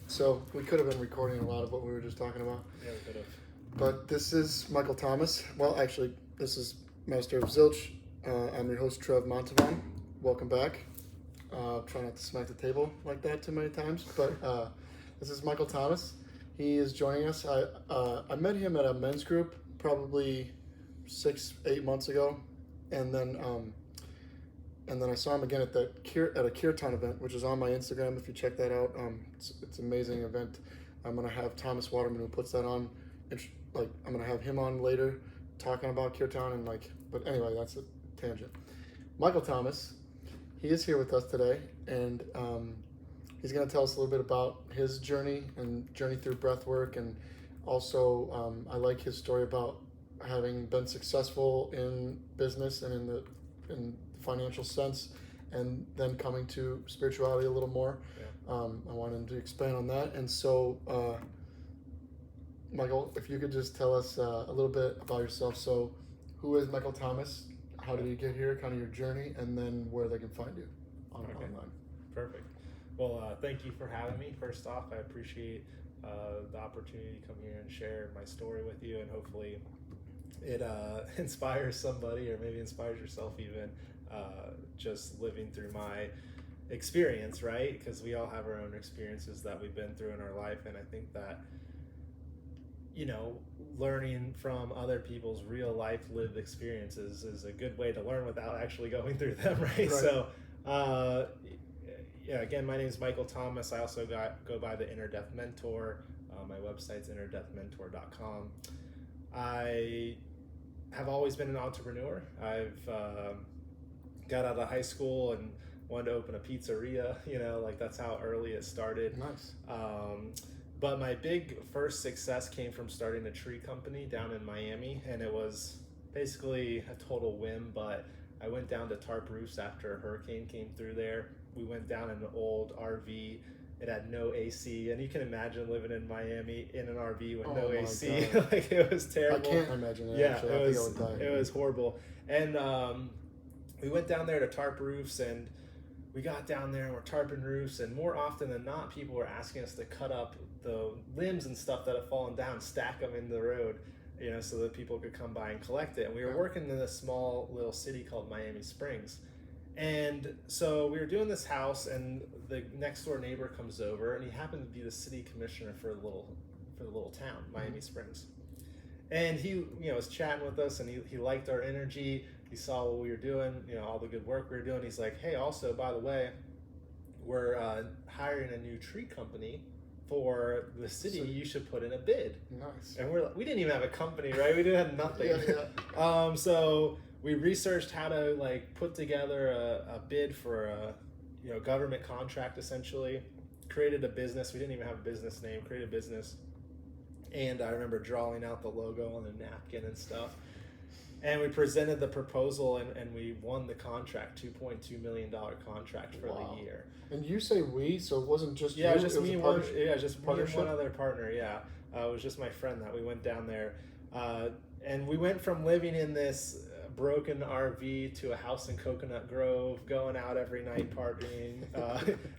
So we could have been recording a lot of what we were just talking about. Yeah, we could have. But this is Michael Thomas. Well, actually, this is Master of Zilch. I'm your host, Trev Montavon. Welcome back. Try not to smack the table like that too many times. But this is Michael Thomas. He is joining us. I met him at a men's group probably 6-8 months ago, and then I saw him again at a Kirtan event, which is on my Instagram. If you check that out, it's an amazing event. I'm gonna have Thomas Waterman, who puts that on. I'm gonna have him on later, talking about Kirtan and But anyway, that's a tangent. Michael Thomas, he is here with us today, and he's gonna tell us a little bit about his journey through breath work, and also I like his story about having been successful in business and in the financial sense, and then coming to spirituality a little more. Yeah. I wanted him to expand on that, and so Michael, if you could just tell us a little bit about yourself. So, who is Michael Thomas? How did you get here? Kind of your journey, and then where they can find you online. Perfect. Well, thank you for having me. First off, I appreciate the opportunity to come here and share my story with you, and hopefully it inspires somebody, or maybe inspires yourself even, just living through my experience, right? Because we all have our own experiences that we've been through in our life, and I think that, learning from other people's real life lived experiences is a good way to learn without actually going through them, right? So, again, my name is Michael Thomas. I also go by the Inner Death Mentor. My website's innerdeathmentor.com. I have always been an entrepreneur. I've got out of high school and wanted to open a pizzeria, that's how early it started. Nice. But my big first success came from starting a tree company down in Miami, and it was basically a total whim, but I went down to tarp roofs after a hurricane came through there. We went down in an old RV. It had no AC, and you can imagine living in Miami in an RV with no AC. It was terrible. I can't imagine it. Yeah, actually. it was horrible. And we went down there to tarp roofs, and we got down there and we're tarping roofs, and more often than not, people were asking us to cut up the limbs and stuff that have fallen down, stack them in the road, so that people could come by and collect it. And we were working in a small little city called Miami Springs. And so we were doing this house, and the next door neighbor comes over, and he happened to be the city commissioner for the little town, Miami Springs. And he, was chatting with us, and he liked our energy. He saw what we were doing, all the good work we were doing. He's like, hey, also, by the way, we're hiring a new tree company for the city. You should put in a bid. Nice. And we didn't even have a company, right? We didn't have nothing. So we researched how to put together a bid for a government contract, essentially. Created a business. We didn't even have a business name. Created a business. And I remember drawing out the logo on the napkin and stuff. And we presented the proposal, and we won the contract, $2.2 million contract for the year. And you say we, so it wasn't just you? It was me and one other partner, It was just my friend that we went down there. And we went from living in this broken RV to a house in Coconut Grove, going out every night partying,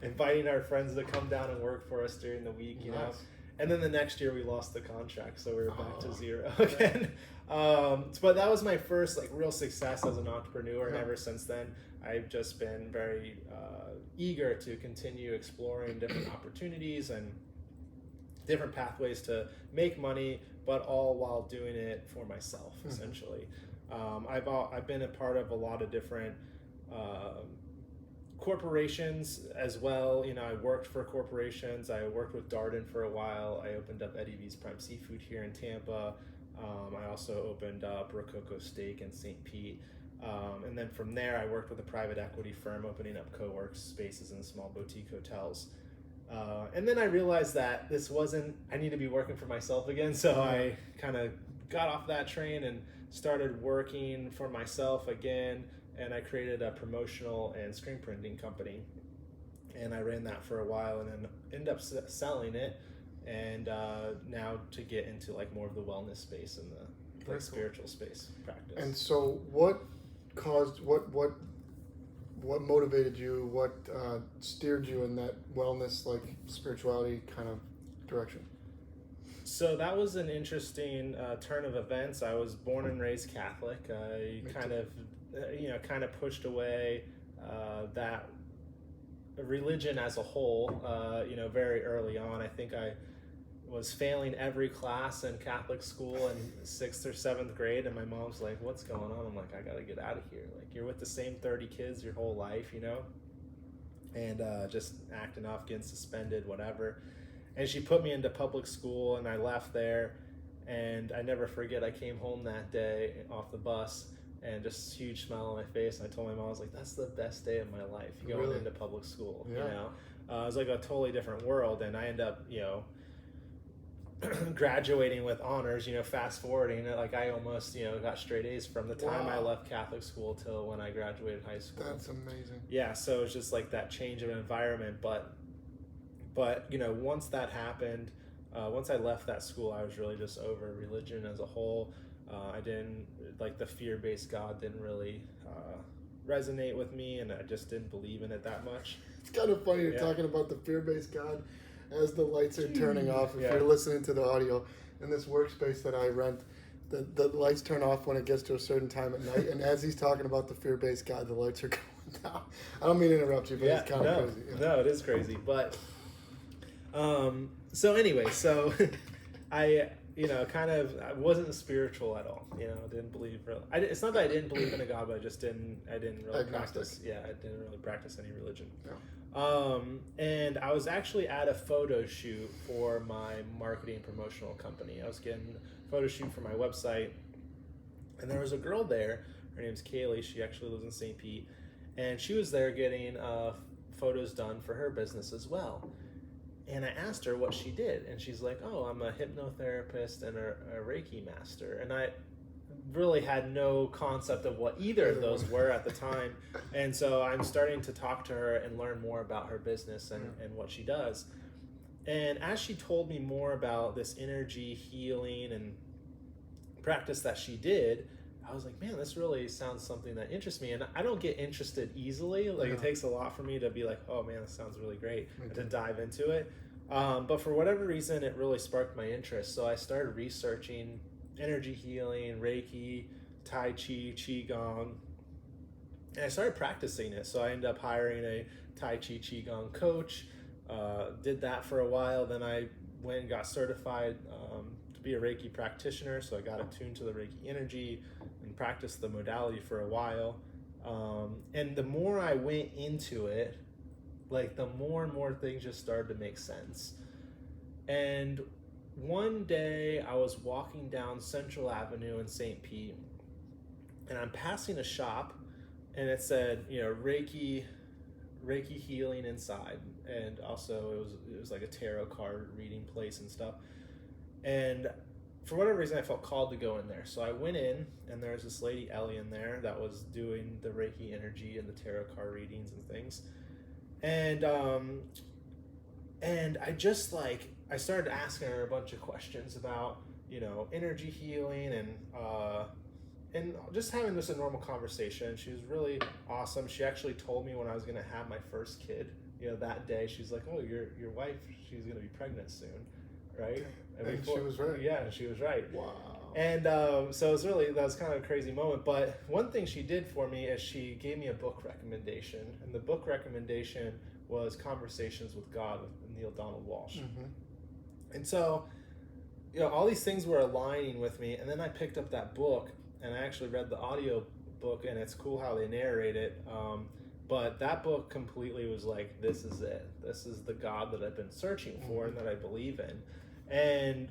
inviting our friends to come down and work for us during the week, Nice. And then the next year we lost the contract, so we were back to zero again. But that was my first real success as an entrepreneur, and ever since then I've just been very eager to continue exploring different opportunities and different pathways to make money, but all while doing it for myself, essentially. I've been a part of a lot of different corporations as well. I worked for corporations. I worked with Darden for a while. I opened up Eddie V's Prime Seafood here in Tampa. I also opened up Rococo Steak in St. Pete. And then from there, I worked with a private equity firm, opening up co-work spaces in small boutique hotels. And then I realized that I need to be working for myself again. So I kind of got off that train and started working for myself again. And I created a promotional and screen printing company. And I ran that for a while, and then ended up selling it. And now to get into more of the wellness space and the spiritual space practice. And so what what motivated you? What steered you in that wellness, like spirituality kind of direction? So that was an interesting turn of events. I was born and raised Catholic. I kind of pushed away that religion as a whole, very early on. I think I was failing every class in Catholic school in 6th or 7th grade, and my mom's like, "What's going on?" I'm like, "I gotta get out of here. Like, you're with the same 30 kids your whole life, and just acting off, getting suspended, whatever." And she put me into public school, and I left there, and I never forget, I came home that day off the bus, and just a huge smile on my face, and I told my mom, I was like, "That's the best day of my life, going into public school." Yeah. It was like a totally different world, and I end up, graduating with honors, fast forwarding it, like I almost, got straight A's from the time I left Catholic school till when I graduated high school. That's amazing. Yeah, so it's just like that change of environment, but once that happened, once I left that school, I was really just over religion as a whole. I didn't, like, the fear-based God didn't really resonate with me, and I just didn't believe in it that much. It's kind of funny you're talking about the fear-based God as the lights are turning off. If you're listening to the audio, in this workspace that I rent, the lights turn off when it gets to a certain time at night, and as he's talking about the fear-based God, the lights are going down. I don't mean to interrupt you, but it's kind of crazy. Yeah. No, it is crazy, but so anyway, I I wasn't spiritual at all. Didn't believe really. It's not that I didn't believe in a God, but I didn't really practice. Yeah, I didn't really practice any religion. No. And I was actually at a photo shoot for my marketing promotional company. I was getting a photo shoot for my website, and there was a girl there. Her name's Kaylee. She actually lives in St. Pete, and she was there getting photos done for her business as well. And I asked her what she did, and she's like, "Oh, I'm a hypnotherapist and a Reiki master." And I really had no concept of what either of those were at the time. And so I'm starting to talk to her and learn more about her business and what she does. And as she told me more about this energy healing and practice that she did, I was like, man, this really sounds something that interests me. And I don't get interested easily. Like, it takes a lot for me to be like, oh man, this sounds really great, and to dive into it. But for whatever reason, it really sparked my interest. So I started researching energy healing, Reiki, Tai Chi, Qigong, and I started practicing it. So I ended up hiring a Tai Chi Qigong coach, did that for a while. Then I went and got certified to be a Reiki practitioner. So I got attuned to the Reiki energy and practiced the modality for a while. And the more I went into it, like, the more and more things just started to make sense. And one day I was walking down Central Avenue in St. Pete, and I'm passing a shop, and it said, Reiki healing inside, and also it was like a tarot card reading place and stuff. And for whatever reason, I felt called to go in there. So I went in, and there was this lady, Ellie, in there that was doing the Reiki energy and the tarot card readings and things. And I just, I started asking her a bunch of questions about, energy healing and just having just a normal conversation. She was really awesome. She actually told me when I was going to have my first kid, that day. She's like, "Oh, your wife, she's going to be pregnant soon, right?" And she was right. Yeah, she was right. Wow. And so that was kind of a crazy moment. But one thing she did for me is she gave me a book recommendation. And the book recommendation was Conversations with God with Neil Donald Walsh. Mm-hmm. And so, all these things were aligning with me. And then I picked up that book, and I actually read the audio book, and it's cool how they narrate it. But that book completely was like, this is it. This is the God that I've been searching for and that I believe in. And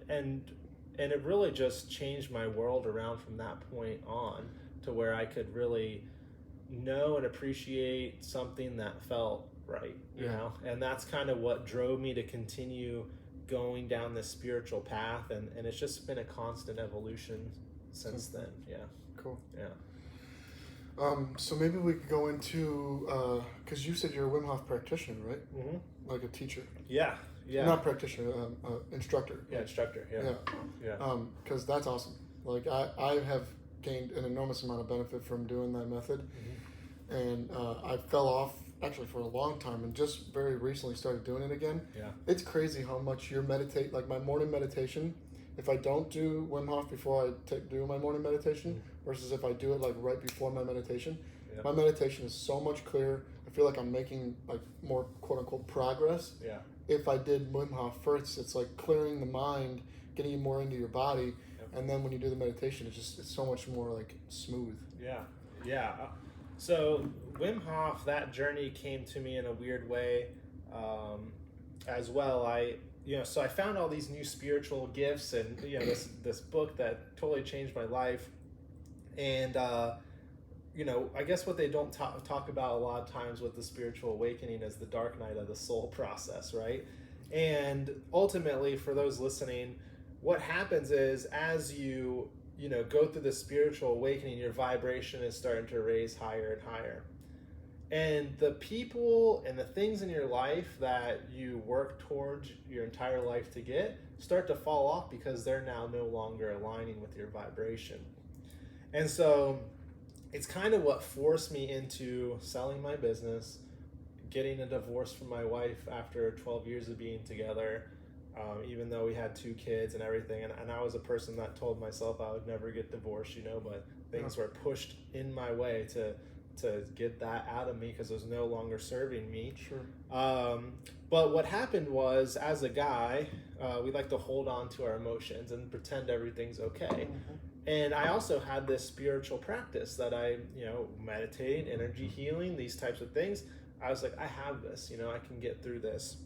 it really just changed my world around from that point on, to where I could really know and appreciate something that felt right, you know? And that's kind of what drove me to continue going down this spiritual path, and it's just been a constant evolution since then. Yeah. Cool. Yeah. So maybe we could go into, because you said you're a Wim Hof practitioner, right? Mm-hmm. Like a teacher. Yeah. Yeah. Not practitioner, instructor. Yeah, instructor. Yeah. Because that's awesome. Like, I have gained an enormous amount of benefit from doing that method. Mm-hmm. and I fell off actually for a long time, and just very recently started doing it again. Yeah. It's crazy how much your meditate, like my morning meditation, if I don't do Wim Hof before I do my morning meditation versus if I do it like right before my meditation, my meditation is so much clearer. I feel like I'm making like more quote unquote progress. Yeah. If I did Wim Hof first, it's like clearing the mind, getting you more into your body, and then when you do the meditation, it's so much more like smooth. Yeah, yeah. So Wim Hof, that journey came to me in a weird way, as well. So I found all these new spiritual gifts, and this book that totally changed my life, and I guess what they don't talk about a lot of times with the spiritual awakening is the dark night of the soul process, right? And ultimately, for those listening, what happens is as you go through the spiritual awakening, your vibration is starting to raise higher and higher. And the people and the things in your life that you work towards your entire life to get start to fall off because they're now no longer aligning with your vibration. And so it's kind of what forced me into selling my business, getting a divorce from my wife after 12 years of being together, even though we had 2 kids and everything. And I was a person that told myself I would never get divorced, but things were pushed in my way to get that out of me because it was no longer serving me. Sure. But what happened was, as a guy, we like to hold on to our emotions and pretend everything's okay. Mm-hmm. And I also had this spiritual practice that I, meditating, energy healing, these types of things. I was like, I have this, I can get through this.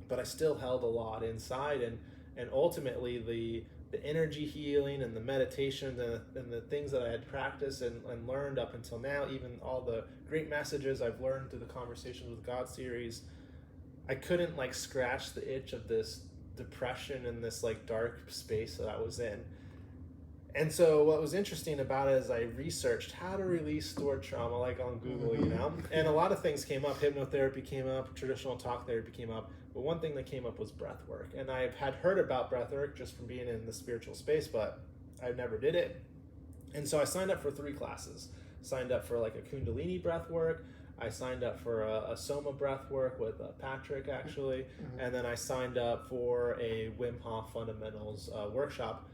But I still held a lot inside, and ultimately the energy healing and the meditation and the things that I had practiced and learned up until now, even all the great messages I've learned through the Conversations with God series, I couldn't scratch the itch of this depression and this dark space that I was in. And so what was interesting about it is I researched how to release stored trauma, on Google, and a lot of things came up. Hypnotherapy came up, traditional talk therapy came up, but one thing that came up was breath work. And I had heard about breath work just from being in the spiritual space, but I never did it. And so I signed up for 3 classes. Signed up for a Kundalini breath work. I signed up for a Soma breath work with Patrick, actually. Mm-hmm. And then I signed up for a Wim Hof Fundamentals workshop,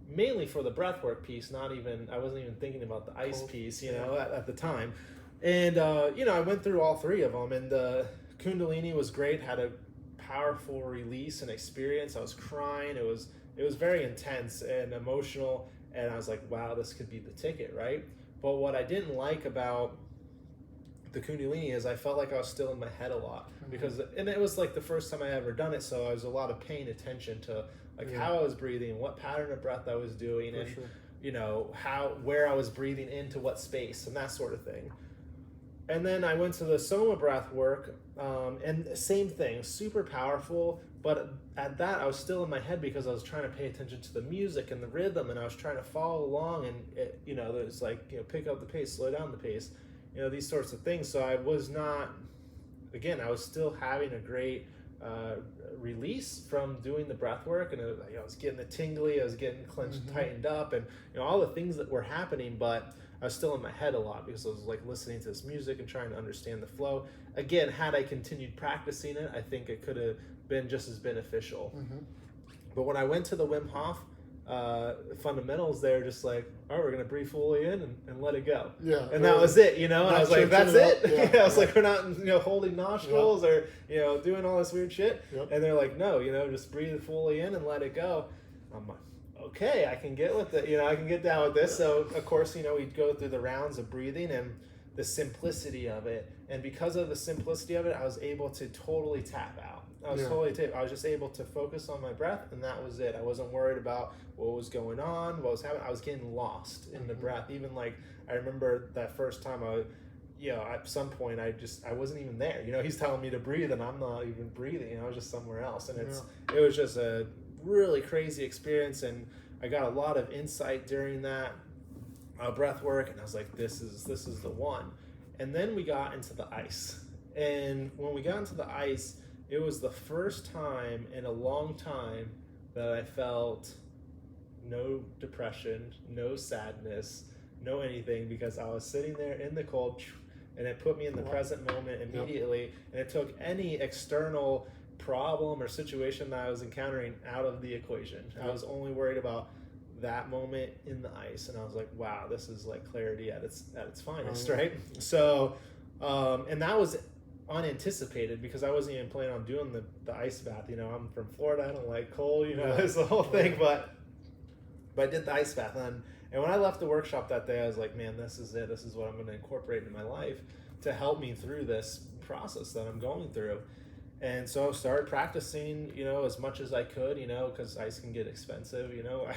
mainly for the breathwork piece. I wasn't even thinking about the ice piece, at the time. And, I went through all 3 of them, and the Kundalini was great, had a powerful release and experience. I was crying. It was very intense and emotional, and I was like, wow, this could be the ticket, right? But what I didn't like about the Kundalini is I felt like I was still in my head a lot, and it was the first time I ever done it, so I was a lot of paying attention to how I was breathing, what pattern of breath I was doing, where I was breathing into what space and that sort of thing. And then I went to the Soma breath work, and same thing, super powerful, but at that I was still in my head because I was trying to pay attention to the music and the rhythm, and I was trying to follow along, and there's pick up the pace, slow down the pace, these sorts of things. So I was not, again, I was still having a great release from doing the breath work, and I was getting the tingly, I was getting clenched, tightened up, and all the things that were happening, but I was still in my head a lot because I was listening to this music and trying to understand the flow. Again, had I continued practicing it, I think it could have been just as beneficial. But when I went to the Wim Hof fundamentals, they're just all right, we're going to breathe fully in and let it go. Yeah. And that was it, and I was like, that's it? Yeah, I was we're not, holding nostrils or, doing all this weird shit. Yep. And they're like, no, just breathe fully in and let it go. I'm like, okay, I can get with it, I can get down with this. So, of course, we'd go through the rounds of breathing and the simplicity of it. And because of the simplicity of it, I was able to totally tap out. I was just able to focus on my breath, and that was it. I wasn't worried about what was going on, what was happening. I was getting lost in the breath. Even I remember that first time at some point I wasn't even there. He's telling me to breathe and I'm not even breathing. I was just somewhere else. And it was just a really crazy experience, and I got a lot of insight during that breath work, and I was like, this is the one. And then we got into the ice. And when we got into the ice, it was the first time in a long time that I felt no depression, no sadness, no anything, because I was sitting there in the cold, and it put me in the present moment immediately, and it took any external problem or situation that I was encountering out of the equation. I was only worried about that moment in the ice, and I was like, wow, this is like clarity at its finest, right? So and that was unanticipated because I wasn't even planning on doing the ice bath. You know, I'm from Florida, I don't like cold, you know, it's the whole thing, but I did the ice bath, and when I left the workshop that day, I was like, man, this is it. This is what I'm going to incorporate in my life to help me through this process that I'm going through. And so I started practicing, you know, as much as I could, you know, because ice can get expensive, you know,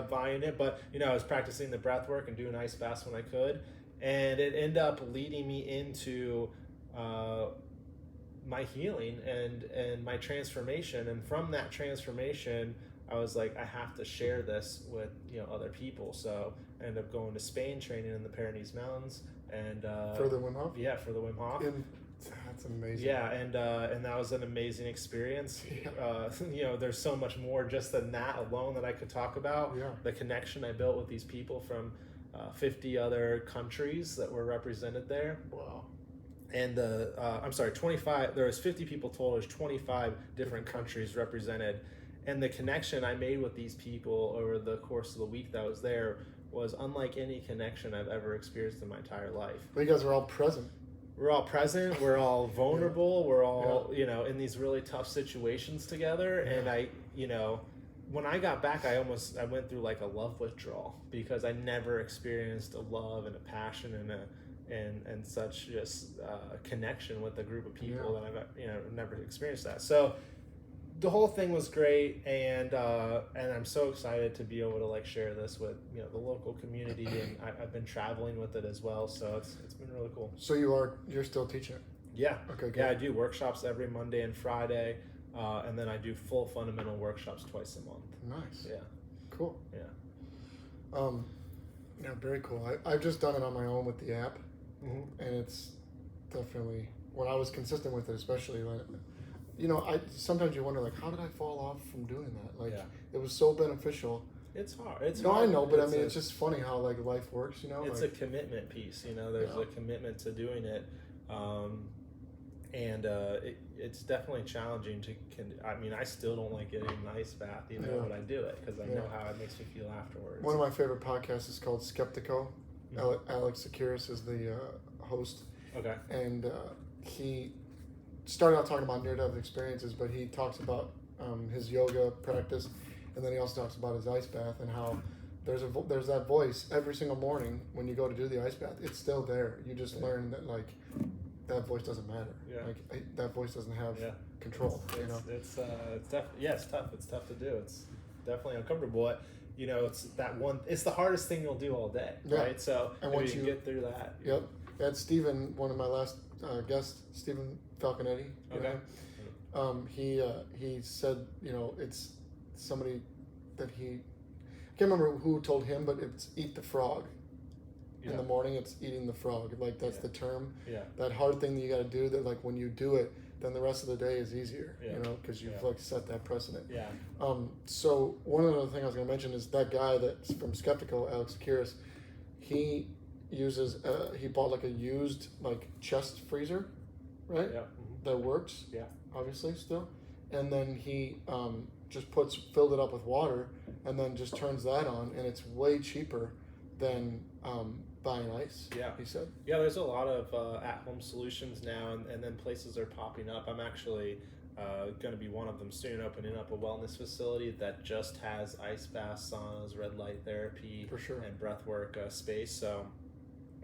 buying it. But, you know, I was practicing the breath work and doing ice baths when I could. And it ended up leading me into my healing and my transformation. And from that transformation, I was like, I have to share this with, you know, other people. So I ended up going to Spain, training in the Pyrenees Mountains. And for the Wim Hof? Yeah, for the Wim Hof. That's amazing. Yeah, and that was an amazing experience. You know, there's so much more just than that alone that I could talk about. Yeah. The connection I built with these people from 50 other countries that were represented there. Wow. And 25. There was 50 people total. There's 25 different countries represented, and the connection I made with these people over the course of the week that I was there was unlike any connection I've ever experienced in my entire life. But you guys are all present. We're all present, we're all vulnerable, we're all, you know, in these really tough situations together. And I, you know, when I got back, I went through like a love withdrawal because I never experienced a love and a passion and such just connection with a group of people that I've, you know, never experienced that. So the whole thing was great, and I'm so excited to be able to like share this with, you know, the local community, and I've been traveling with it as well, so it's been really cool. So you're still teaching? Yeah. Okay. Good. Yeah, I do workshops every Monday and Friday, and then I do full fundamental workshops twice a month. Nice. Yeah. Cool. Yeah. Yeah, very cool. I've just done it on my own with the app, and it's definitely when I was consistent with it, especially when. You know, sometimes you wonder, like, how did I fall off from doing that? Like, it was so beneficial. It's hard. I know, but it's just funny how, like, life works, you know? It's like, a commitment piece, you know? There's a commitment to doing it. It's definitely challenging I mean, I still don't like getting an ice bath, you know, but I do it because I know how it makes me feel afterwards. One of my favorite podcasts is called Skeptico. Alex Tsakiris is the host. Okay. And he started out talking about near-death experiences, but he talks about his yoga practice, and then he also talks about his ice bath and how there's that voice every single morning when you go to do the ice bath. It's still there. You just learn that like that voice doesn't matter. Yeah. Like that voice doesn't have control. You know. It's definitely it's tough. It's tough to do. It's definitely uncomfortable. But, you know, it's that one. It's the hardest thing you'll do all day, right? So and once you get through that. Yep. That's Stephen, one of my last guests, Stephen Falconetti. Okay. He said, you know, it's somebody that I can't remember who told him, but it's eat the frog. In the morning, it's eating the frog. Like, that's the term. Yeah. That hard thing that you got to do, that, like, when you do it, then the rest of the day is easier, you know, because you've, like, set that precedent. Yeah. So one other thing I was going to mention is that guy that's from Skeptico, Alex Tsakiris, he uses, he bought, like, a used, like, chest freezer, right? Yeah. That works. Yeah. Obviously, still. And then he just filled it up with water and then just turns that on, and it's way cheaper than buying ice. Yeah, he said. Yeah, there's a lot of at-home solutions now, and then places are popping up. I'm actually going to be one of them soon, opening up a wellness facility that just has ice baths, saunas, red light therapy, for sure, and breath work space. So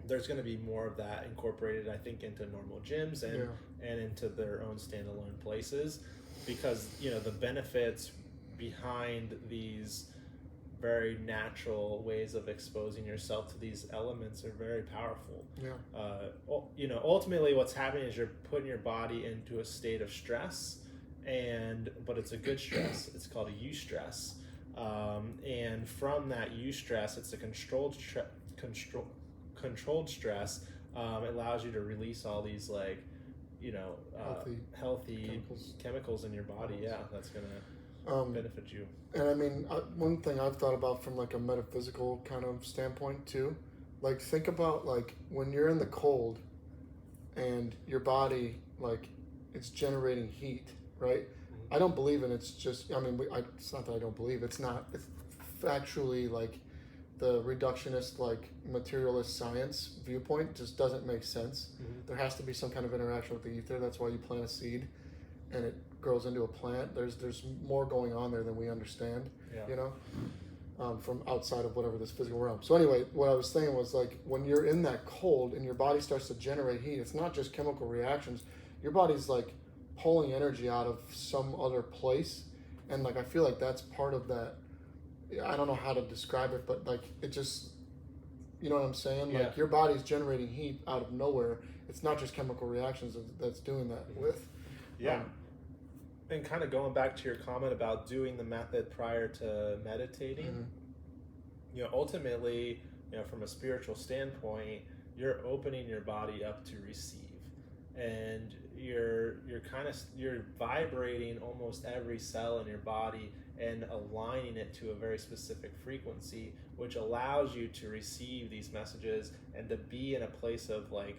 there's going to be more of that incorporated, I think, into normal gyms and into their own standalone places, because, you know, the benefits behind these very natural ways of exposing yourself to these elements are very powerful. Yeah. You know, ultimately what's happening is you're putting your body into a state of stress, but it's a good stress. It's called a eustress. And from that eustress, it's a controlled stress. It allows you to release all these, like, you know, healthy chemicals in your body. Yeah, that's gonna benefit you. And I mean, one thing I've thought about from like a metaphysical kind of standpoint too, like think about like when you're in the cold and your body, like, it's generating heat, right? I don't believe in it's just, I mean, it's not that I don't believe, it's not, it's factually, like, the reductionist, like, materialist science viewpoint just doesn't make sense. There has to be some kind of interaction with the ether. That's why you plant a seed and it grows into a plant. There's more going on there than we understand, you know, from outside of whatever this physical realm. So anyway, what I was saying was, like, when you're in that cold and your body starts to generate heat, it's not just chemical reactions. Your body's, like, pulling energy out of some other place, and, like, I feel like that's part of that. I don't know how to describe it, but, like, it just, you know what I'm saying? Like, your body's generating heat out of nowhere. It's not just chemical reactions that's doing that with. And kind of going back to your comment about doing the method prior to meditating, you know, ultimately, you know, from a spiritual standpoint, you're opening your body up to receive, and you're vibrating almost every cell in your body and aligning it to a very specific frequency, which allows you to receive these messages and to be in a place of, like,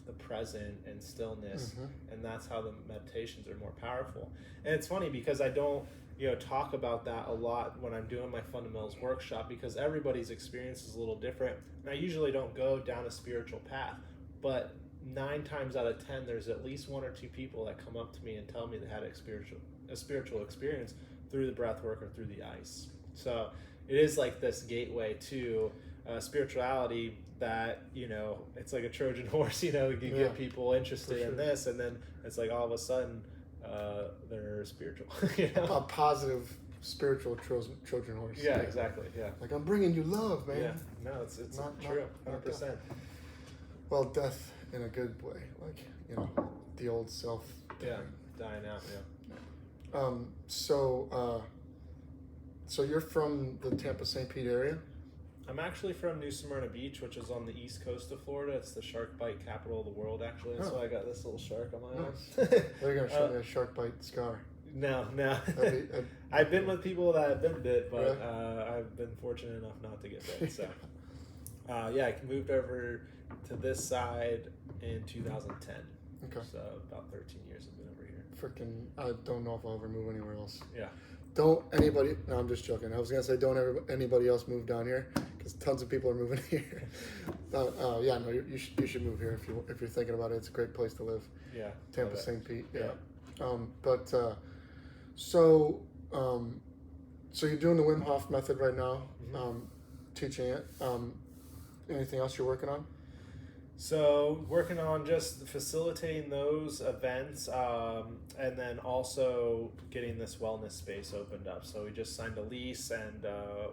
the present and stillness. And that's how the meditations are more powerful. And it's funny because I don't, you know, talk about that a lot when I'm doing my fundamentals workshop, because everybody's experience is a little different, and I usually don't go down a spiritual path, but 9 times out of 10 there's at least 1 or 2 people that come up to me and tell me they had a spiritual experience through the breath work or through the ice. So it is like this gateway to spirituality that, you know, it's like a Trojan horse, you know, you get people interested in this, and then it's like all of a sudden they're spiritual. You know? A positive spiritual Trojan horse. Yeah, exactly. Yeah. Like, I'm bringing you love, man. Yeah. No, it's not true. 100%. Well, death in a good way, like, you know, the old self. Dying out. So you're from the Tampa St. Pete area? I'm actually from New Smyrna Beach, which is on the east coast of Florida. It's the shark bite capital of the world, actually. So I got this little shark on my arm. They're going to show me a shark bite scar. No. I've been with people that have been bit, but I've been fortunate enough not to get bit. So, I moved over to this side in 2010. Okay. So about 13 years I've been over here. Freaking, I don't know if I'll ever move anywhere else. Yeah. Don't anybody, no, I'm just joking. I was going to say don't anybody else move down here, because tons of people are moving here. You should move here if you're thinking about it. It's a great place to live. Yeah. Tampa St. Pete. Yeah. Yeah. So you're doing the Wim Hof method right now, teaching it. Anything else you're working on? So working on just facilitating those events, and then also getting this wellness space opened up. So we just signed a lease, and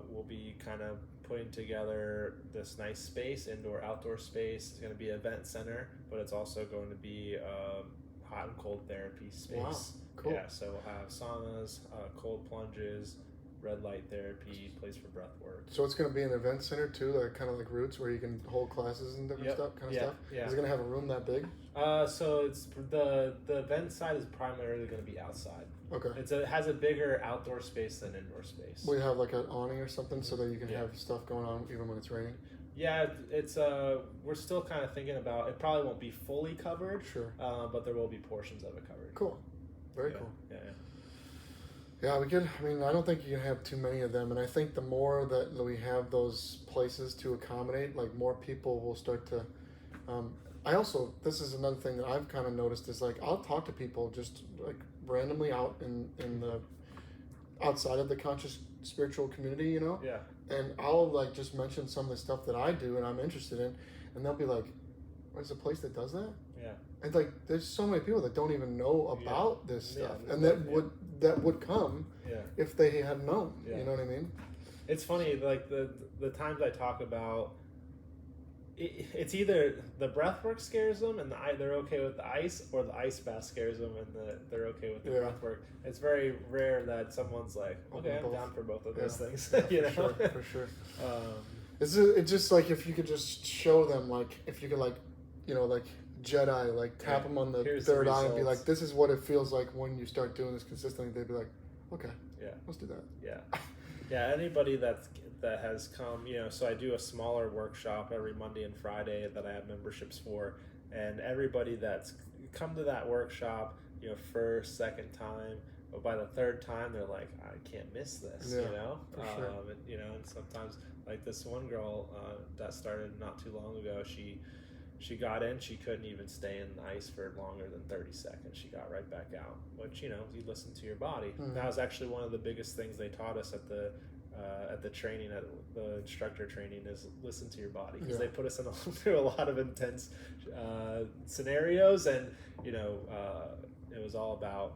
we'll be kind of putting together this nice space, indoor-outdoor space. It's going to be an event center, but it's also going to be a hot and cold therapy space. Wow, cool. Yeah, so we'll have saunas, cold plunges, red light therapy, place for breath work. So it's going to be an event center too, like kind of like Roots, where you can hold classes and different stuff. Yeah. Is it going to have a room that big? So it's the event side is primarily going to be outside. Okay. It has a bigger outdoor space than indoor space. Will you have like an awning or something so that you can have stuff going on even when it's raining? Yeah, it's we're still kind of thinking about it. Probably won't be fully covered. Sure. But there will be portions of it covered. Cool. Very cool. Yeah. Yeah, we could. I mean, I don't think you can have too many of them, and I think the more that we have those places to accommodate, like, more people will start to. This is another thing that I've kind of noticed is, like, I'll talk to people just like randomly out in the outside of the conscious spiritual community, you know. Yeah. And I'll like just mention some of the stuff that I do and I'm interested in, and they'll be like, "There's a place that does that?" Yeah. And like, there's so many people that don't even know about this stuff, and that would come if they had known. You know what I mean? It's funny, like the times I talk about it's either the breath work scares them and they're okay with the ice, or the ice bath scares them and they're okay with the breath work. It's very rare that someone's like, okay, I'm down for both of those things. You know? For sure. It's just like, if you could just show them, like, if you could, like, you know, like Jedi, like tap them on the third eye and be like, this is what it feels like when you start doing this consistently. They'd be like, okay, let's do that. Yeah, anybody that has come, you know, so I do a smaller workshop every Monday and Friday that I have memberships for, And everybody that's come to that workshop, first, second time, but by the third time they're like, I can't miss this, For sure. and sometimes like this one girl that started not too long ago, she got in, she couldn't even stay in the ice for longer than 30 seconds. She got right back out, which, you listen to your body. That was actually one of the biggest things they taught us at the training, at the instructor training, is listen to your body, because they put us through a lot of intense scenarios, and it was all about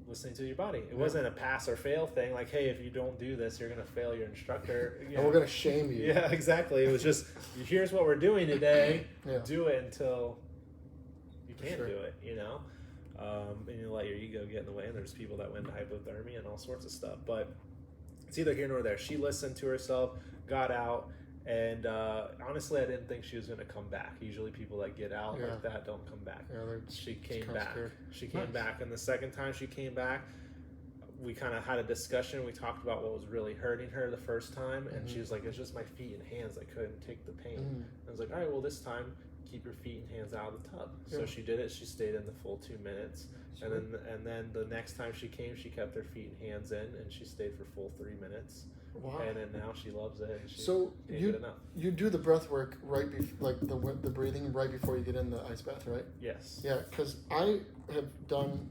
listening to your body. It wasn't a pass or fail thing, like, hey, if you don't do this, you're going to fail your instructor. And we're going to shame you. Yeah, exactly. It was just, here's what we're doing today. Do it until you can't do it, and you let your ego get in the way, and there's people that went into hypothermia and all sorts of stuff. But it's either here nor there. She listened to herself, got out, and honestly, I didn't think she was going to come back. Usually people that get out like that don't come back. She came back. She came back, and the second time she came back, we kind of had a discussion. We talked about what was really hurting her the first time, and she was like, it's just my feet and hands. I couldn't take the pain. I was like, all right, well, this time, keep your feet and hands out of the tub. So she did it. She stayed in the full 2 minutes. And then the next time she came, she kept her feet and hands in, and she stayed for full 3 minutes. Wow. And then now she loves it. And she so can't get enough. You do the breath work right like the breathing right before you get in the ice bath, right? Yes. Yeah, because I have done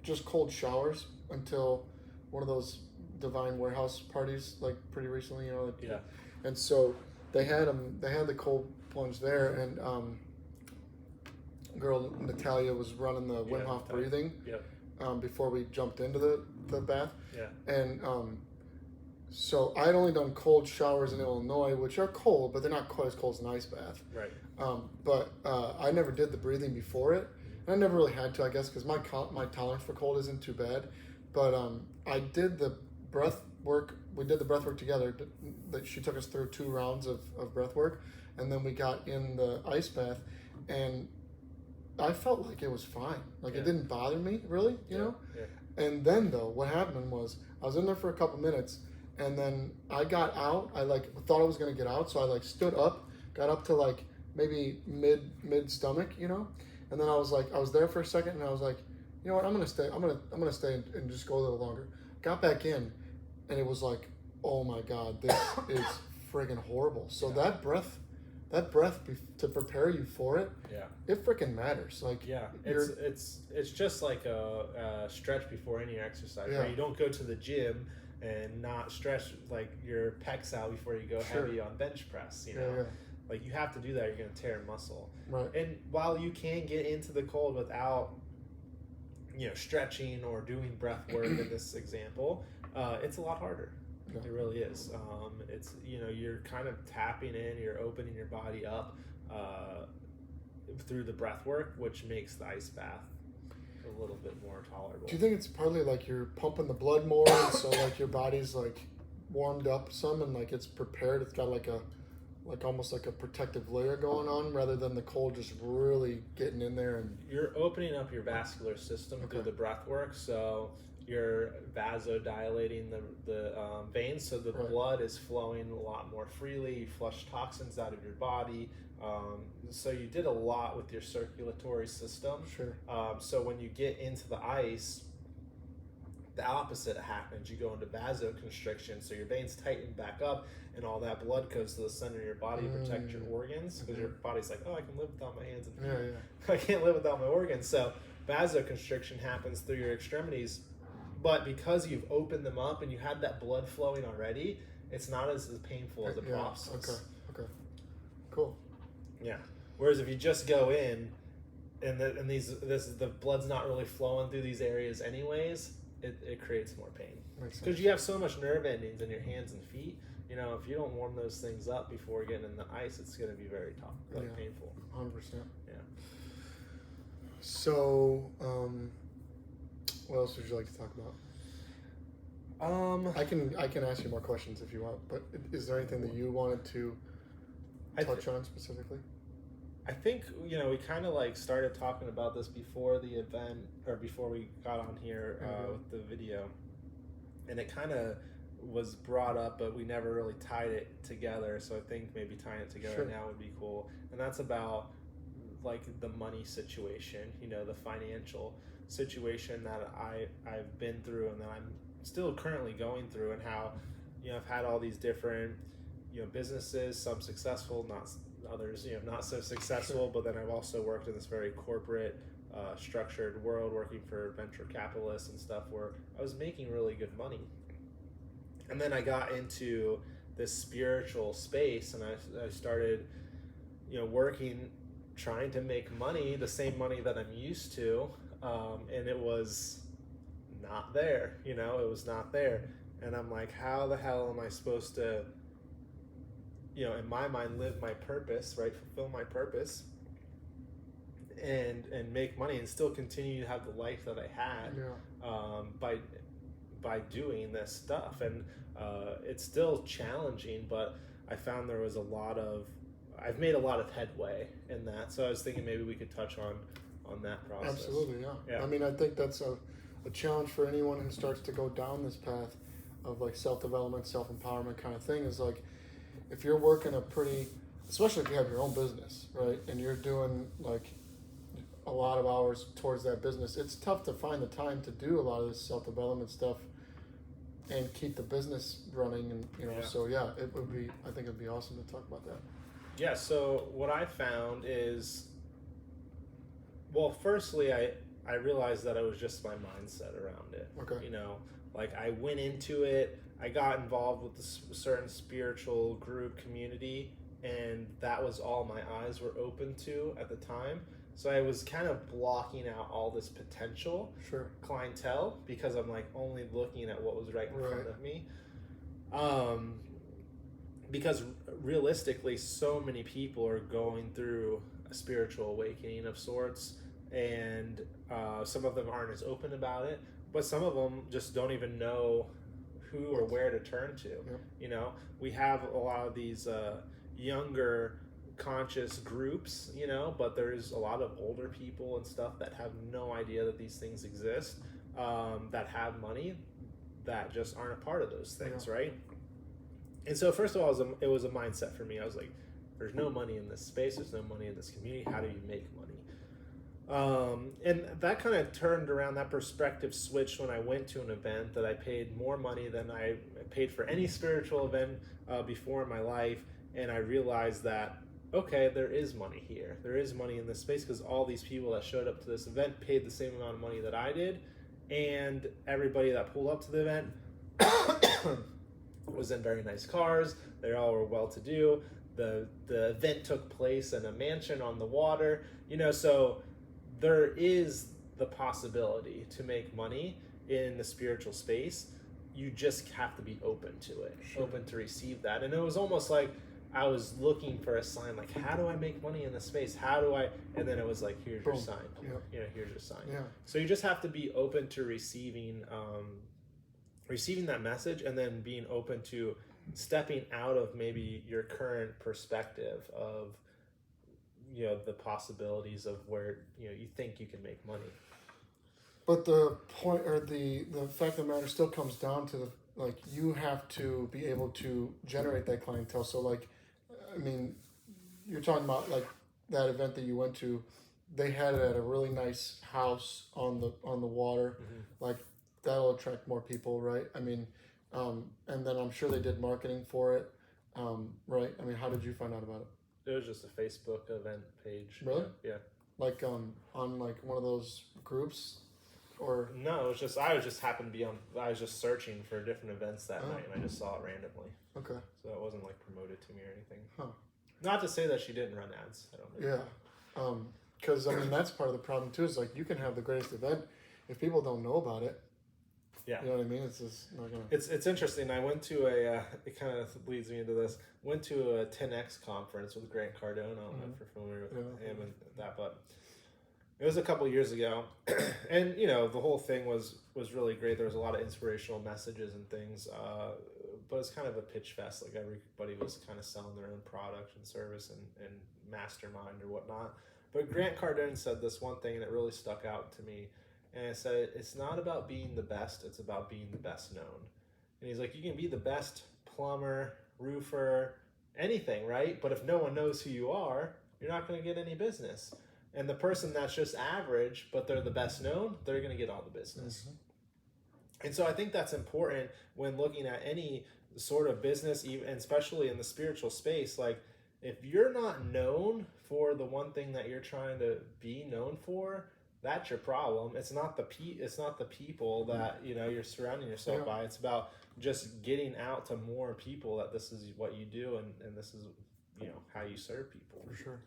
just cold showers until one of those Divine Warehouse parties, like pretty recently, Yeah. And so they had the cold plunge there, and girl Natalia was running the Wim Hof breathing. Yep. Before we jumped into the bath. Yeah. And so I'd only done cold showers in Illinois, which are cold, but they're not quite as cold as an ice bath. Right. But I never did the breathing before it, and I never really had to, I guess, because my tolerance for cold isn't too bad. But I did the breath work. We did the breath work together. That she took us through 2 rounds of breath work, and then we got in the ice bath, and I felt like it was fine. Like it didn't bother me really, you know. Yeah. And then though, what happened was I was in there for a couple minutes, and then I got out. I thought I was gonna get out, so I stood up, got up to maybe mid stomach, and then I was there for a second, and I was like, you know what, I'm gonna stay and just go a little longer. Got back in, and it was like, oh my God, this is friggin' horrible. So that breath to prepare you for it, it freaking matters. It's just like a stretch before any exercise. Right? You don't go to the gym and not stretch your pecs out before you go heavy on bench press. Like you have to do that. You're going to tear muscle. Right. And while you can get into the cold without stretching or doing breath work in this example, it's a lot harder. Yeah. It really is. It's you're kind of tapping in, you're opening your body up through the breath work, which makes the ice bath a little bit more tolerable. Do you think it's partly you're pumping the blood more, and so your body's warmed up some, and it's prepared? It's got almost like a protective layer going on, rather than the cold just really getting in there. And you're opening up your vascular system through the breath work, so you're vasodilating the veins, so the blood is flowing a lot more freely. You flush toxins out of your body, so you did a lot with your circulatory system. Sure. So when you get into the ice, the opposite happens. You go into vasoconstriction, so your veins tighten back up, and all that blood goes to the center of your body to protect your organs, because your body's like, oh, I can live without my hands and feet. I can't live without my organs. So vasoconstriction happens through your extremities. But because you've opened them up and you had that blood flowing already, it's not as painful as a process. Okay. Cool. Yeah. Whereas if you just go in and the blood's not really flowing through these areas anyways, it creates more pain. Because you have so much nerve endings in your hands and feet. If you don't warm those things up before getting in the ice, it's going to be very tough, painful. 100%. Yeah. So, what else would you like to talk about? I can ask you more questions if you want, but is there anything that you wanted to touch on specifically? I think we kind of started talking about this before the event, or before we got on here with the video, and it kind of was brought up, but we never really tied it together. So I think maybe tying it together now would be cool. And that's about like the money situation, the financial situation that I've been through and that I'm still currently going through, and how I've had all these different businesses, some successful, not others not so successful. Sure. But then I've also worked in this very corporate structured world, working for venture capitalists and stuff, where I was making really good money. And then I got into this spiritual space, and I started working, trying to make money, the same money that I'm used to, and it was not there. It was not there. And I'm like, how the hell am I supposed to, in my mind, live my purpose, right? Fulfill my purpose, and make money and still continue to have the life that I had, by doing this stuff. And it's still challenging, but I found there was I've made a lot of headway in that. So I was thinking maybe we could touch on that process. Absolutely, yeah. I mean, I think that's a challenge for anyone who starts to go down this path of like self-development, self-empowerment kind of thing, is like, if you're working especially if you have your own business, right, and you're doing like a lot of hours towards that business, it's tough to find the time to do a lot of this self-development stuff and keep the business running. And so I think it'd be awesome to talk about that. Yeah, so what I found is, well, firstly, I realized that it was just my mindset around it. Okay. Like I went into it, I got involved with a certain spiritual group community, and that was all my eyes were open to at the time. So I was kind of blocking out all this potential clientele, because I'm like only looking at what was right in front of me. Because realistically, so many people are going through a spiritual awakening of sorts, and some of them aren't as open about it, but some of them just don't even know who or where to turn to. We have a lot of these younger conscious groups, but there's a lot of older people and stuff that have no idea that these things exist, that have money, that just aren't a part of those things, right? And so first of all, it was a mindset for me. I was like, there's no money in this space, there's no money in this community, how do you make money? And that kind of turned around, that perspective switched when I went to an event that I paid more money than I paid for any spiritual event before in my life. And I realized that, okay, there is money here. There is money in this space, because all these people that showed up to this event paid the same amount of money that I did. And everybody that pulled up to the event was in very nice cars. They all were well-to-do. The event took place in a mansion on the water. So there is the possibility to make money in the spiritual space. You just have to be open to it, open to receive that. And it was almost like I was looking for a sign, like, how do I make money in this space? How do I? And then it was like, here's your sign. Here's your sign. Yeah. So you just have to be open to receiving that message, and then being open to stepping out of maybe your current perspective of the possibilities of where you think you can make money. But the point, or the fact of the matter still comes down to you have to be able to generate that clientele. So like, I mean, you're talking about like that event that you went to, they had it at a really nice house on the water. Mm-hmm. Like that'll attract more people, right? I mean, and then I'm sure they did marketing for it, right? I mean, how did you find out about it? It was just a Facebook event page. Really? Yeah. Like on like one of those groups, or no? It was just I was just searching for different events that night, and I just saw it randomly. Okay. So it wasn't like promoted to me or anything. Huh. Not to say that she didn't run ads. I don't know. Yeah. Because I mean that's part of the problem too. Is like you can have the greatest event if people don't know about it. Yeah. You know what I mean? It's just not gonna. It's interesting. I went to it kind of leads me into this. Went to a 10X conference with Grant Cardone. I don't know if you're familiar with him and that, but it was a couple years ago, and the whole thing was really great. There was a lot of inspirational messages and things, but it's kind of a pitch fest. Like everybody was kind of selling their own product and service and mastermind or whatnot. But Grant Cardone said this one thing, and it really stuck out to me. And I said, it's not about being the best, it's about being the best known. And he's like, you can be the best plumber, roofer, anything, right? But if no one knows who you are, you're not going to get any business. And the person that's just average, but they're the best known, they're going to get all the business. And so I think that's important when looking at any sort of business, even, and especially in the spiritual space. Like, if you're not known for the one thing that you're trying to be known for, that's your problem. It's not the people that you're surrounding yourself by. It's about just getting out to more people that this is what you do, and this is how you serve people. For sure.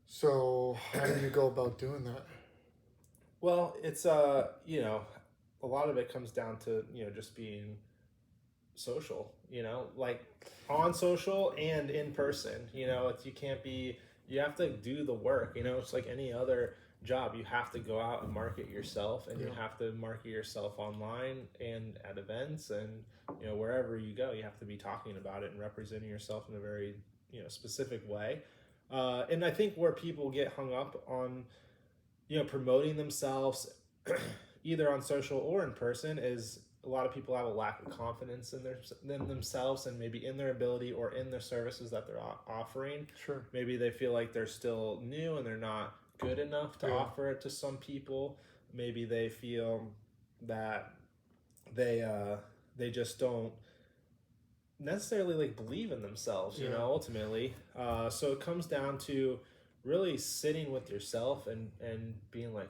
So how do you go about doing that? Well, it's a lot of it comes down to just being social, like on social and in person. You have to do the work. It's like any other job. You have to go out and market yourself, and you have to market yourself online and at events, and wherever you go, you have to be talking about it and representing yourself in a very specific way. And I think where people get hung up on promoting themselves either on social or in person is a lot of people have a lack of confidence in themselves, and maybe in their ability or in their services that they're offering. Sure. Maybe they feel like they're still new and they're not good enough to offer it to some people. Maybe they feel that they just don't necessarily like believe in themselves, ultimately. So it comes down to really sitting with yourself and being like,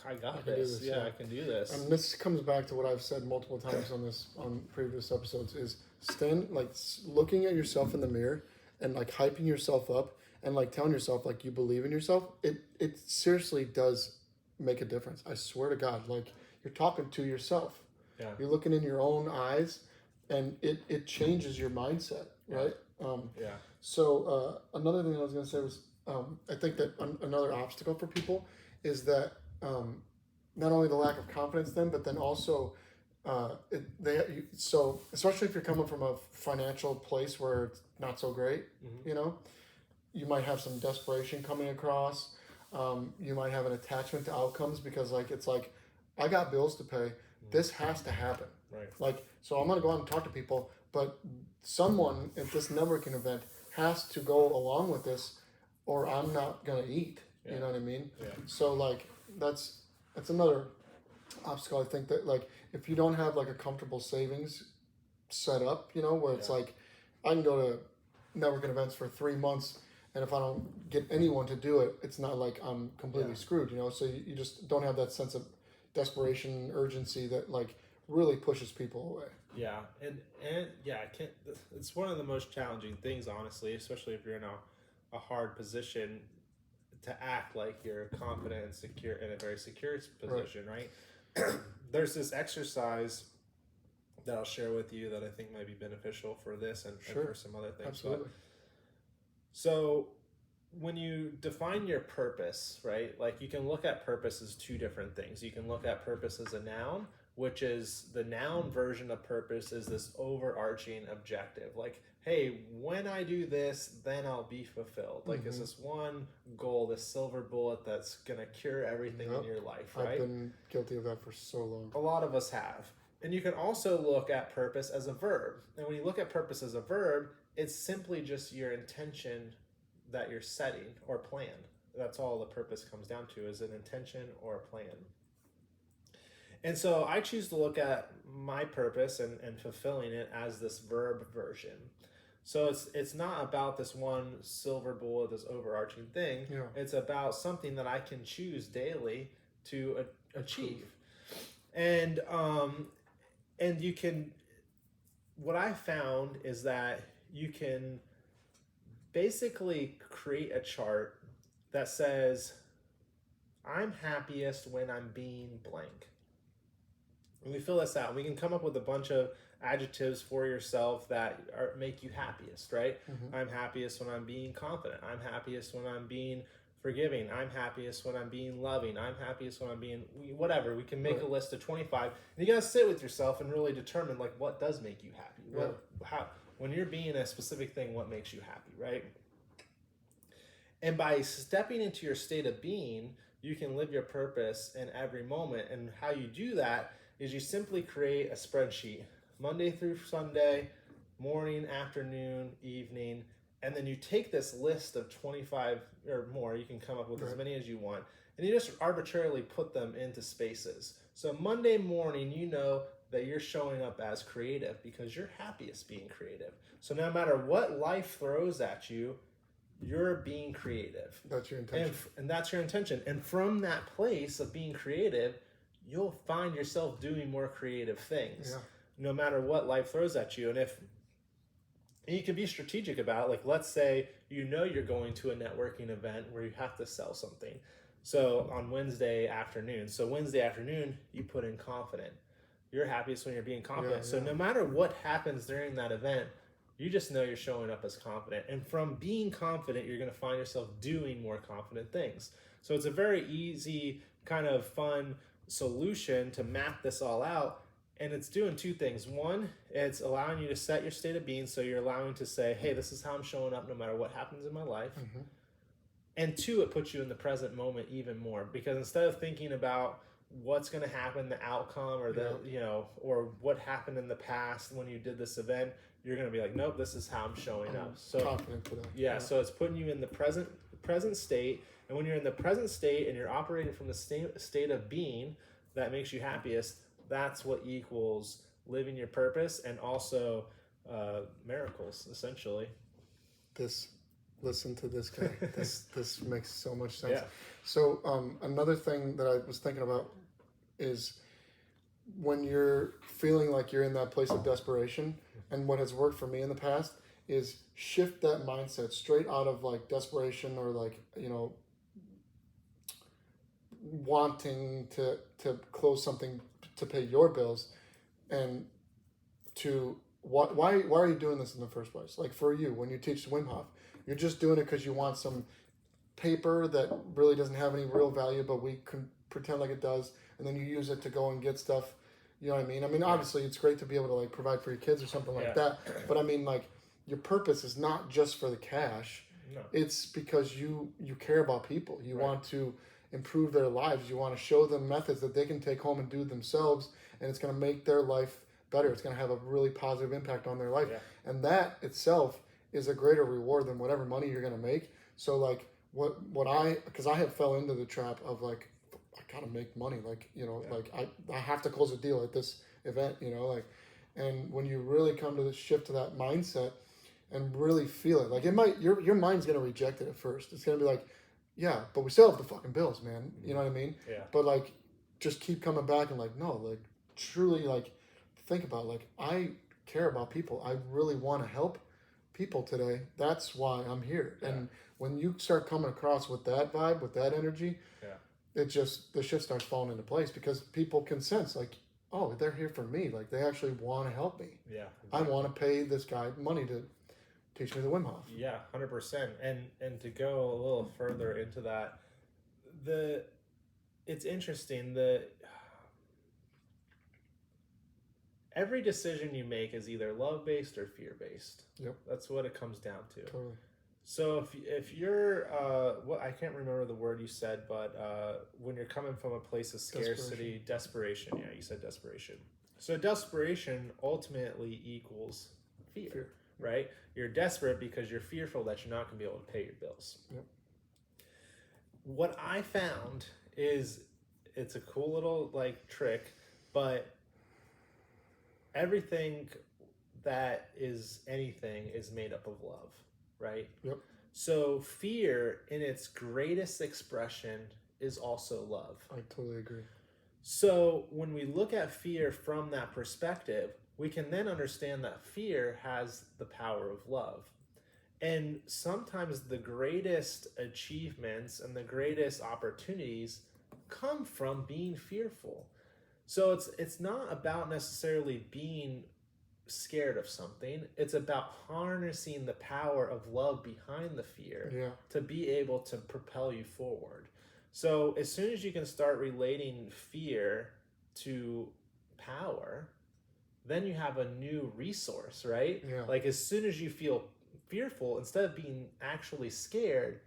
I got this. I can do this. And this comes back to what I've said multiple times on previous episodes: is looking at yourself in the mirror and like hyping yourself up and like telling yourself like you believe in yourself. It seriously does make a difference. I swear to God, like you're talking to yourself. Yeah. You're looking in your own eyes, and it changes your mindset, right? So another thing I was going to say was I think that another obstacle for people is that not only the lack of confidence then, but then also so especially if you're coming from a financial place where it's not so great, you might have some desperation coming across. You might have an attachment to outcomes because it's like I got bills to pay. This has to happen. Right. Like, so I'm going to go out and talk to people, but someone at this networking event has to go along with this, or I'm not going to eat. You know what I mean? Yeah. So like that's another obstacle. I think that like if you don't have like a comfortable savings set up, where it's like I can go to networking events for 3 months, and if I don't get anyone to do it, it's not like I'm completely screwed. So you just don't have that sense of desperation, urgency that like really pushes people away. Yeah, and I can't. It's one of the most challenging things, honestly, especially if you're in a hard position, to act like you're confident and secure in a very secure position, right? There's this exercise that I'll share with you that I think might be beneficial for this and for some other things. Absolutely. So when you define your purpose, right? Like you can look at purpose as two different things. You can look at purpose as a noun, which is the noun version of purpose is this overarching objective. Like, hey, when I do this, then I'll be fulfilled. Like, it's this one goal, this silver bullet that's going to cure everything in your life, right? I've been guilty of that for so long. A lot of us have. And you can also look at purpose as a verb. And when you look at purpose as a verb, it's simply just your intention that you're setting or plan. That's all the purpose comes down to, is an intention or a plan. And so I choose to look at my purpose and fulfilling it as this verb version. So it's not about this one silver bullet, this overarching thing. Yeah. It's about something that I can choose daily to achieve. And you can, what I found is that you can basically create a chart that says, I'm happiest when I'm being blank. And we fill this out. We can come up with a bunch of adjectives for yourself that make you happiest, right? I'm happiest when I'm being confident. I'm happiest when I'm being forgiving. I'm happiest when I'm being loving. I'm happiest when I'm being whatever. We can make a list of 25. And you got to sit with yourself and really determine like what does make you happy. How when you're being a specific thing, what makes you happy, right? And by stepping into your state of being, you can live your purpose in every moment. And how you do that is you simply create a spreadsheet, Monday through Sunday, morning, afternoon, evening, and then you take this list of 25 or more, you can come up with as Right. many as you want, and you just arbitrarily put them into spaces. So Monday morning, you know that you're showing up as creative because you're happiest being creative. So no matter what life throws at you, you're being creative. That's your intention. And that's your intention. And from that place of being creative, you'll find yourself doing more creative things. Yeah. No matter what life throws at you. And you can be strategic about it. Like, let's say you know you're going to a networking event where you have to sell something. So on Wednesday afternoon. So Wednesday afternoon, you put in confident. You're happiest when you're being confident. Yeah, so no matter what happens during that event, you just know you're showing up as confident. And from being confident, you're going to find yourself doing more confident things. So it's a very easy, kind of fun solution to map this all out. And it's doing two things. One, it's allowing you to set your state of being. So you're allowing to say, hey, this is how I'm showing up no matter what happens in my life. Mm-hmm. And two, it puts you in the present moment even more. Because instead of thinking about what's going to happen, the outcome, or or what happened in the past when you did this event, you're going to be like, nope, this is how I'm showing up. So confident for that. Yeah, so it's putting you in the present state. And when you're in the present state and you're operating from the state of being that makes you happiest, that's what equals living your purpose and also miracles, essentially. Listen to this guy. This makes so much sense. Yeah. So another thing that I was thinking about is when you're feeling like you're in that place of desperation, and what has worked for me in the past is shift that mindset straight out of like desperation or like, wanting to close something to pay your bills, and to why are you doing this in the first place? Like for you, when you teach Wim Hof, you're just doing it because you want some paper that really doesn't have any real value, but we can pretend like it does, and then you use it to go and get stuff. You know what I mean? I mean, obviously, it's great to be able to like provide for your kids or something like that. But I mean, like, your purpose is not just for the cash. No. It's because you care about people. You want to improve their lives. You want to show them methods that they can take home and do themselves, and it's going to make their life better. It's going to have a really positive impact on their life, and that itself is a greater reward than whatever money you're going to make. So like because I have fell into the trap of like, I gotta make money, like, like I have to close a deal at this event, like, and when you really come to the shift to that mindset and really feel it, like, it might, your mind's gonna reject it at first. It's gonna be like, yeah, but we still have the fucking bills, man. You know what I mean? Yeah. But like, just keep coming back and like, no, like, truly, like, think about, like, I care about people. I really want to help people today. That's why I'm here. Yeah. And when you start coming across with that vibe, with that energy, the shit starts falling into place, because people can sense like, oh, they're here for me. Like, they actually want to help me. Yeah. Exactly. I want to pay this guy money to teach me the Wim Hof. Yeah, 100%. And to go a little further into that, it's interesting that every decision you make is either love-based or fear-based. Yep. That's what it comes down to. Totally. So if you're, I can't remember the word you said, but when you're coming from a place of scarcity, desperation. Yeah, you said desperation. So desperation ultimately equals fear, right? You're desperate because you're fearful that you're not going to be able to pay your bills. Yep. What I found is, it's a cool little like trick, but everything that is anything is made up of love. Right? Yep. So fear in its greatest expression is also love. I totally agree. So when we look at fear from that perspective, we can then understand that fear has the power of love. And sometimes the greatest achievements and the greatest opportunities come from being fearful. So it's not about necessarily being scared of something. It's about harnessing the power of love behind the fear to be able to propel you forward. So as soon as you can start relating fear to power, then you have a new resource, right? Yeah. Like, as soon as you feel fearful, instead of being actually scared,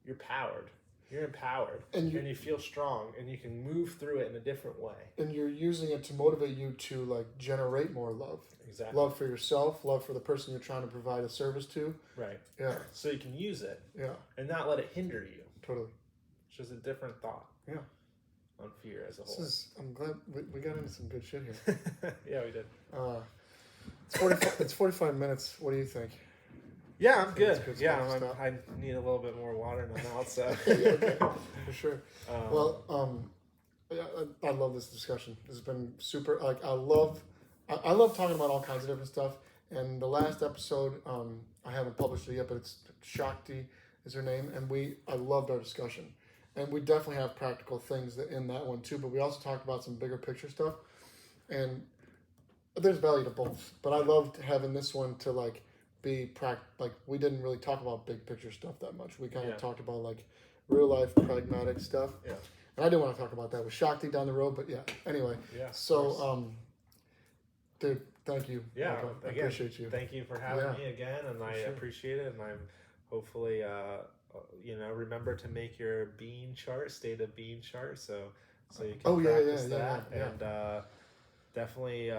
you're powered. You're empowered, and you feel strong, and you can move through it in a different way. And you're using it to motivate you to like generate more love. Exactly. Love for yourself, love for the person you're trying to provide a service to. Right. Yeah. So you can use it. Yeah. And not let it hinder you. Totally. It's just a different thought. Yeah. On fear as a whole. I'm glad we got into some good shit here. Yeah, we did. It's 45 minutes. What do you think? Yeah, I'm good. Yeah, I need a little bit more water in my mouth, so. Okay, for sure. I love this discussion. This has been super. Like, I love talking about all kinds of different stuff. And the last episode, I haven't published it yet, but it's Shakti is her name, and I loved our discussion. And we definitely have practical things in that one too, but we also talked about some bigger picture stuff. And there's value to both. But I loved having this one to like be like we didn't really talk about big picture stuff that much. We kind of talked about like real life pragmatic stuff. Yeah. And I do want to talk about that with Shakti down the road, but yeah. Anyway. Yeah. So dude, thank you. Yeah, Michael. I appreciate you. Thank you for having me again, and I appreciate it, and I'm hopefully remember to make your bean chart, state of being chart, so you can practice that. And definitely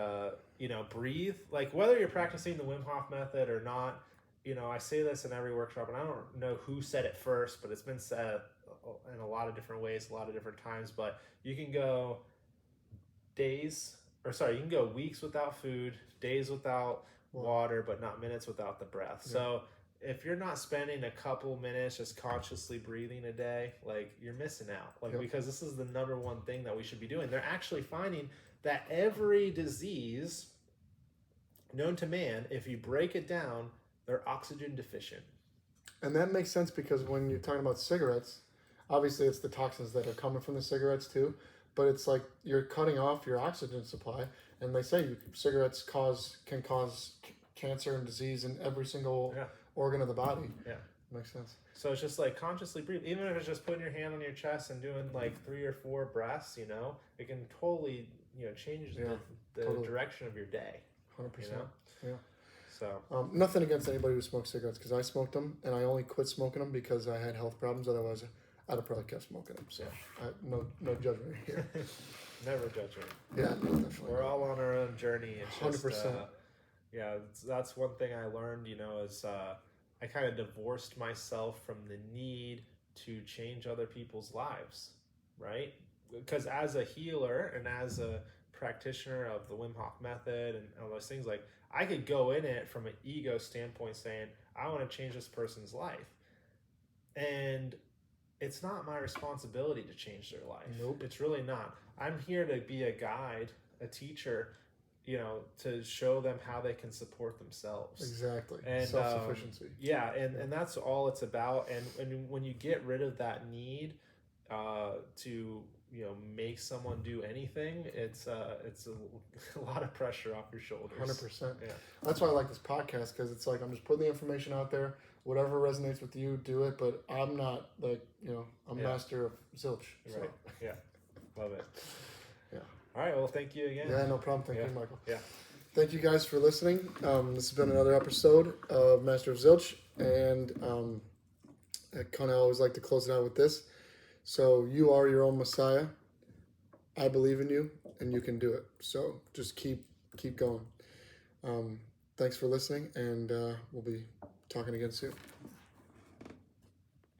breathe. Like whether you're practicing the Wim Hof method or not, I say this in every workshop, and I don't know who said it first, but it's been said in a lot of different ways, a lot of different times. But you can go you can go weeks without food, days without water, but not minutes without the breath. Yeah. So if you're not spending a couple minutes just consciously breathing a day, like you're missing out. Because this is the number one thing that we should be doing. They're actually finding that every disease known to man, if you break it down, they're oxygen deficient. And that makes sense because when you're talking about cigarettes, obviously it's the toxins that are coming from the cigarettes too, but it's like you're cutting off your oxygen supply, and they say cigarettes can cause cancer and disease in every single organ of the body. Yeah. Makes sense. So it's just like consciously breathe. Even if it's just putting your hand on your chest and doing like 3 or 4 breaths, it can totally, change the direction of your day. 100%. Yeah. So nothing against anybody who smokes cigarettes, because I smoked them, and I only quit smoking them because I had health problems. Otherwise, I'd have probably kept smoking them. So no judgment here. Never judgment. Yeah, no, definitely. We're all on our own journey. It's 100%. That's one thing I learned. Is I kind of divorced myself from the need to change other people's lives, right? Because as a healer and as a practitioner of the Wim Hof Method and all those things, like I could go in it from an ego standpoint saying, I want to change this person's life. And it's not my responsibility to change their life. Nope. It's really not. I'm here to be a guide, a teacher, to show them how they can support themselves. Exactly. And self-sufficiency. And that's all it's about. And when you get rid of that need to make someone do anything, it's a lot of pressure off your shoulders. 100%. Yeah. That's why I like this podcast, because it's like I'm just putting the information out there. Whatever resonates with you, do it. But I'm not like I'm Master of Zilch. So. Right. Yeah. Love it. Yeah. All right. Well, thank you again. Yeah, no problem. Thank you, Michael. Yeah. Thank you guys for listening. This has been another episode of Master of Zilch, and I kind of always like to close it out with this. So you are your own Messiah. I believe in you, and you can do it. So just keep going. Thanks for listening, and we'll be talking again soon.